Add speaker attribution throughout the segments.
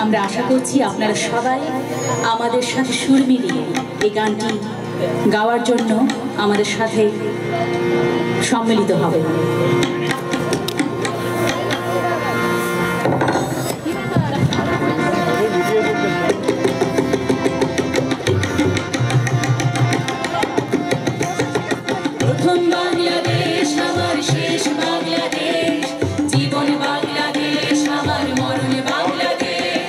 Speaker 1: আমরা আশা করছি আপনারা সবাই আমাদের সাথে সুর মিলিয়ে এই গানটি গাওয়ার জন্য আমাদের সাথে সম্মিলিত হবে। প্রথম বাংলাদেশ আমার শেষ বাংলাদেশ, জীবন বাংলাদেশ আমার মরণ বাংলাদেশ।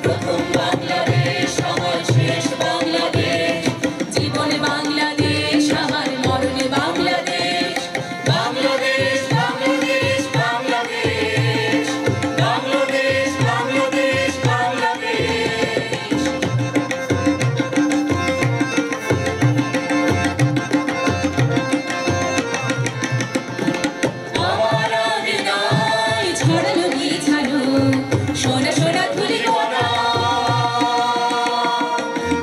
Speaker 1: প্রথম বাংলাদেশ আমার শেষ বাংলাদেশ, জীবন বাংলাদেশ আমার মরণ বাংলাদেশ। বাংলাদেশ বাংলাদেশ বাংলাদেশ, বাংলাদেশ বাংলাদেশ বাংলাদেশ। আমার আঙিনায় ছড়ানো বিছানো সোনা সোনা ধুলি কণা,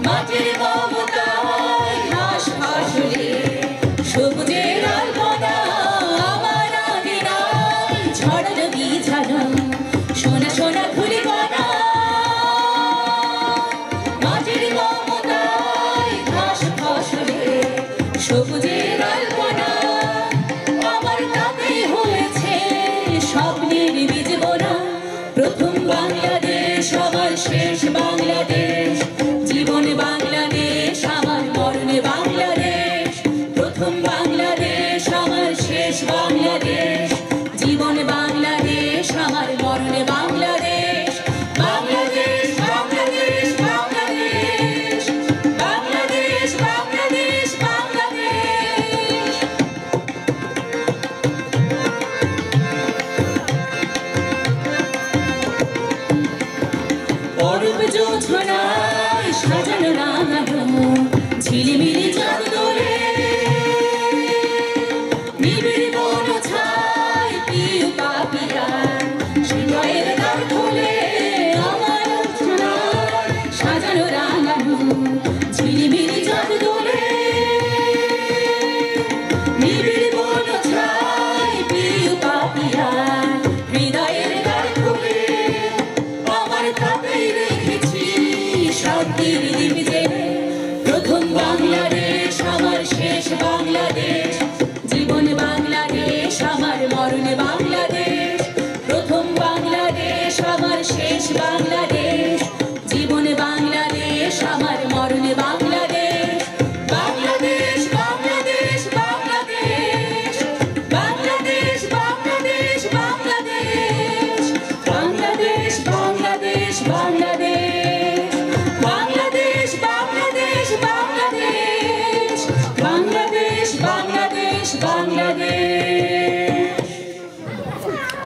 Speaker 1: মাটির মমতায় ঘাস ফসলে সবুজের আলপনা। আমার আঙিনায় ছড়ানো বিছানো সোনা সোনা ধুলি কণা, মাটির মমতায় ঘাস ফসলে সবুজের আলপনা। আমার তাতে হয়েছে স্বপ্নের বীজ বোনা। প্রথম বাংলাদেশ আমার শেষ বাংলাদেশ, জীবন বাংলাদেশ আমার মরণ বাংলাদেশ। প্রথম বাংলাদেশ আমার শেষ বাংলাদেশ, জীবন বাংলাদেশ আমার মরণ বাংলাদেশ। বাংলাদেশ বাংলাদেশ বাংলাদেশ, বাংলাদেশ বাংলাদেশ বাংলাদেশ। অরূপ জোছনায় সাজানো রাঙানো ঝিলিমিলি চাঁদ দোলে, নিবিড় বন ছায় প্রিয় পাপিয়া হৃদয়ের দ্বার খোলে। আমার জোছনায় সাজানো রাঙানো ঝিলিমিলি চাঁদ দোলে, নিবিড় বন ছায় প্রিয় পাপিয়া হৃদয়ের দ্বার খোলে। আমার তাতেই রেখেছি শান্তির দ্বীপ জেলে। প্রথম বাংলাদেশ আমার শেষ বাংলাদেশ, জীবন বাংলাদেশ আমার মরণ বাংলাদেশ। প্রথম বাংলাদেশ আমার শেষ বাংলাদেশ, জীবন বাংলাদেশ আমার মরণ বাংলাদেশ। বাংলাদেশ বাংলাদেশ বাংলাদেশ, বাংলাদেশ বাংলাদেশ বাংলাদেশ, বাংলাদেশ বাংলাদেশ বাংলাদেশ, বাংলাদেশ বাংলাদেশ বাংলাদেশ, বাংলাদেশ বাংলাদেশ বাংলাদেশ।